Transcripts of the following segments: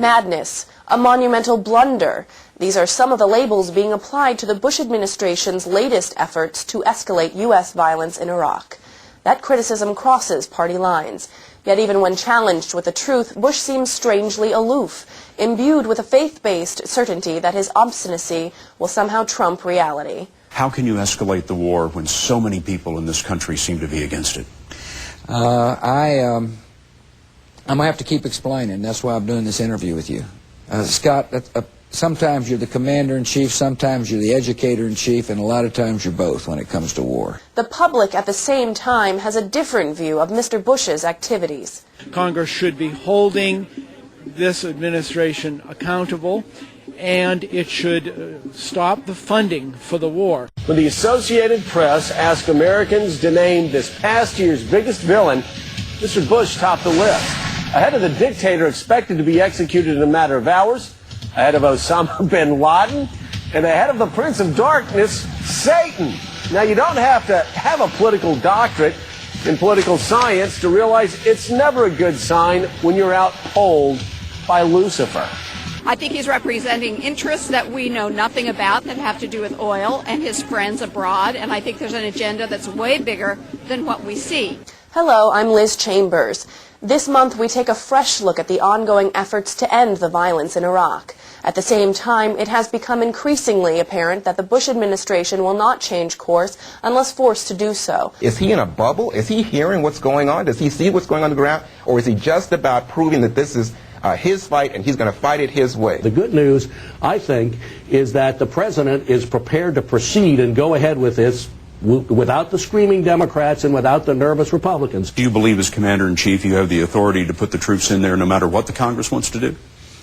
madness, a monumental blunder. These are some of the labels being applied to the Bush administration's latest efforts to escalate U.S. violence in Iraq. That criticism crosses party lines. Yet even when challenged with the truth, Bush seems strangely aloof, imbued with a faith-based certainty that his obstinacy will somehow trump reality. How can you escalate the war when so many people in this country seem to be against it? I'm going to have to keep explaining. That's why I'm doing this interview with you. Scott, sometimes you're the commander-in-chief, sometimes you're the educator-in-chief, and a lot of times you're both when it comes to war. The public, at the same time, has a different view of Mr. Bush's activities. Congress should be holding this administration accountable, and it should stop the funding for the war. When the Associated Press asked Americans to name this past year's biggest villain, Mr. Bush topped the list. Ahead of the dictator expected to be executed in a matter of hours, ahead of Osama bin Laden, and ahead of the Prince of Darkness, Satan. Now, you don't have to have a political doctorate in political science to realize it's never a good sign when you're outpolled by Lucifer. I think he's representing interests that we know nothing about that have to do with oil and his friends abroad, and I think there's an agenda that's way bigger than what we see. Hello, I'm Liz Chambers. This month we take a fresh look at the ongoing efforts to end the violence in Iraq. At the same time, it has become increasingly apparent that the Bush administration will not change course unless forced to do so. Is he in a bubble? Is he hearing what's going on? Does he see what's going on the ground? Or is he just about proving that this is his fight and he's going to fight it his way? The good news, I think, is that the president is prepared to proceed and go ahead with this without the screaming Democrats and without the nervous Republicans. Do you believe as commander-in-chief you have the authority to put the troops in there no matter what the Congress wants to do?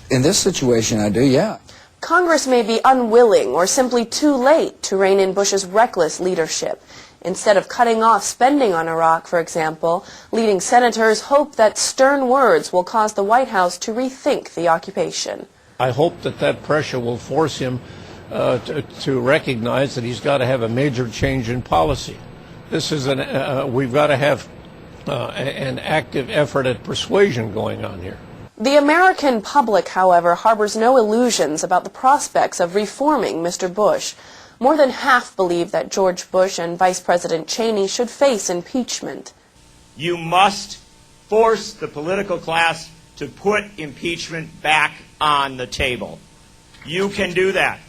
In this situation, I do, yeah. Congress may be unwilling or simply too late to rein in Bush's reckless leadership. Instead of cutting off spending on Iraq, for example, leading senators hope that stern words will cause the White House to rethink the occupation. I hope that pressure will force him to recognize that he's got to have a major change in policy. This is we've got to have an active effort at persuasion going on here. The American public, however, harbors no illusions about the prospects of reforming Mr. Bush. More than half believe that George Bush and Vice President Cheney should face impeachment. You must force the political class to put impeachment back on the table. You can do that.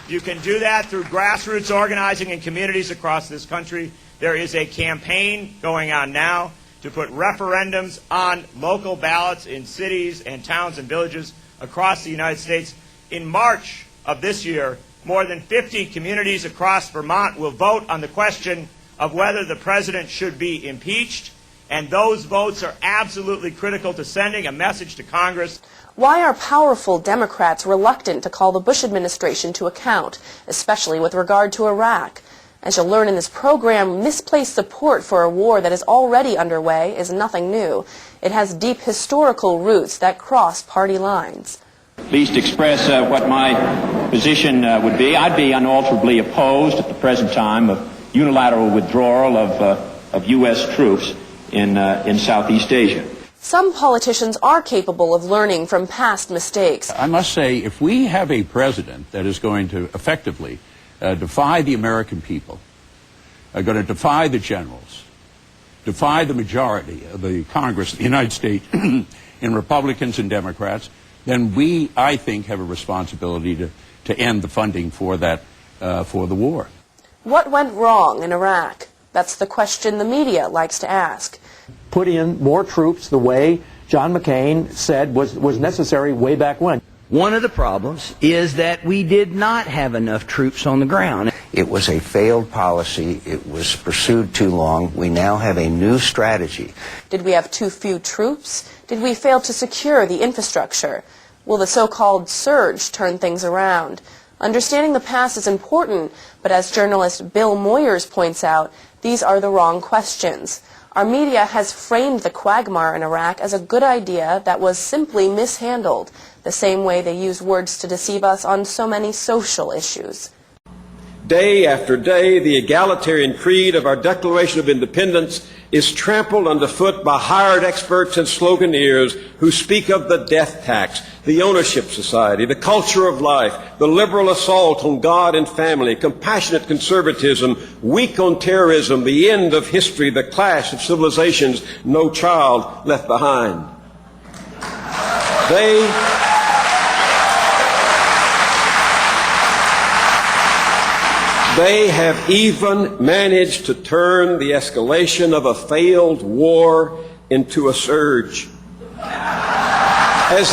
You can do that through grassroots organizing in communities across this country. There is a campaign going on now to put referendums on local ballots in cities and towns and villages across the United States. In March of this year, more than 50 communities across Vermont will vote on the question of whether the president should be impeached, and those votes are absolutely critical to sending a message to Congress. Why are powerful Democrats reluctant to call the Bush administration to account, especially with regard to Iraq? As you'll learn in this program, misplaced support for a war that is already underway is nothing new. It has deep historical roots that cross party lines. At least express what my position would be. I'd be unalterably opposed at the present time of unilateral withdrawal of U.S. troops in Southeast Asia. Some politicians are capable of learning from past mistakes. I must say, if we have a president that is going to effectively defy the American people, going to defy the generals, defy the majority of the Congress of the United States in Republicans and Democrats, then we, I think, have a responsibility to end the funding for that, for the war. What went wrong in Iraq? That's the question the media likes to ask. Put in more troops the way John McCain said was necessary way back when. One of the problems is that we did not have enough troops on the ground. It was a failed policy. It was pursued too long. We now have a new strategy. Did we have too few troops? Did we fail to secure the infrastructure? Will the so-called surge turn things around? Understanding the past is important, but as journalist Bill Moyers points out, these are the wrong questions. Our media has framed the quagmire in Iraq as a good idea that was simply mishandled, the same way they use words to deceive us on so many social issues. Day after day, the egalitarian creed of our Declaration of Independence is trampled underfoot by hired experts and sloganeers who speak of the death tax, the ownership society, the culture of life, the liberal assault on God and family, compassionate conservatism, weak on terrorism, the end of history, the clash of civilizations, no child left behind. They have even managed to turn the escalation of a failed war into a surge. As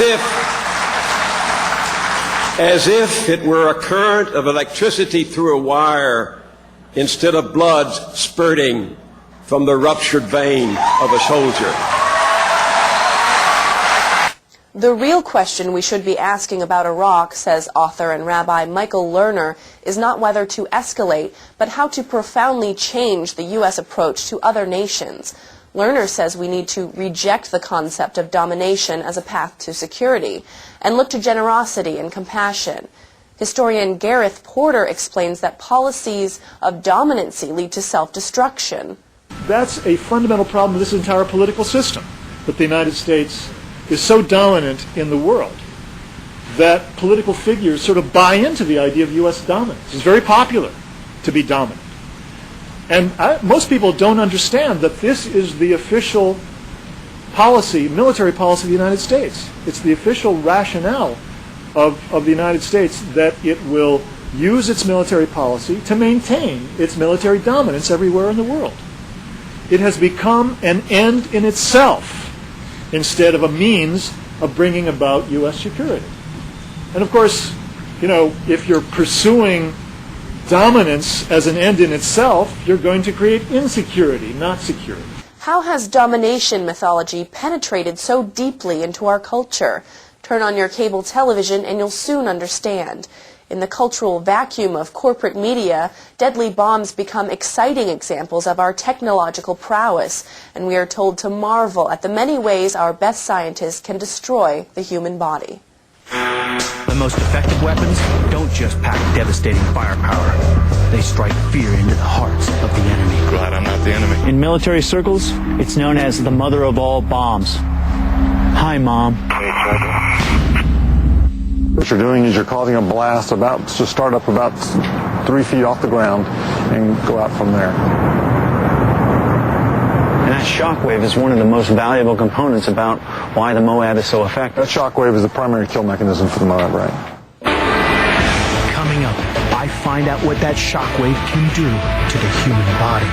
if it were a current of electricity through a wire instead of blood spurting from the ruptured vein of a soldier. The real question we should be asking about Iraq, says author and Rabbi Michael Lerner, is not whether to escalate, but how to profoundly change the U.S. approach to other nations. Lerner says we need to reject the concept of domination as a path to security and look to generosity and compassion. Historian Gareth Porter explains that policies of dominancy lead to self-destruction. That's a fundamental problem of this entire political system, that the United States is so dominant in the world that political figures sort of buy into the idea of U.S. dominance. It's very popular to be dominant. And most people don't understand that this is the official policy, military policy of the United States. It's the official rationale of the United States that it will use its military policy to maintain its military dominance everywhere in the world. It has become an end in itself instead of a means of bringing about U.S. security. And of course, you know, if you're pursuing dominance as an end in itself, you're going to create insecurity, not security. How has domination mythology penetrated so deeply into our culture? Turn on your cable television and you'll soon understand. In the cultural vacuum of corporate media, deadly bombs become exciting examples of our technological prowess, and we are told to marvel at the many ways our best scientists can destroy the human body. The most effective weapons don't just pack devastating firepower. They strike fear into the hearts of the enemy. Glad I'm not the enemy. In military circles, it's known as the mother of all bombs. Hi, Mom. What you're doing is you're causing a blast to start up about 3 feet off the ground and go out from there. And that shockwave is one of the most valuable components about why the Moab is so effective. That shockwave is the primary kill mechanism for the Moab, right? Coming up, I find out what that shockwave can do to the human body.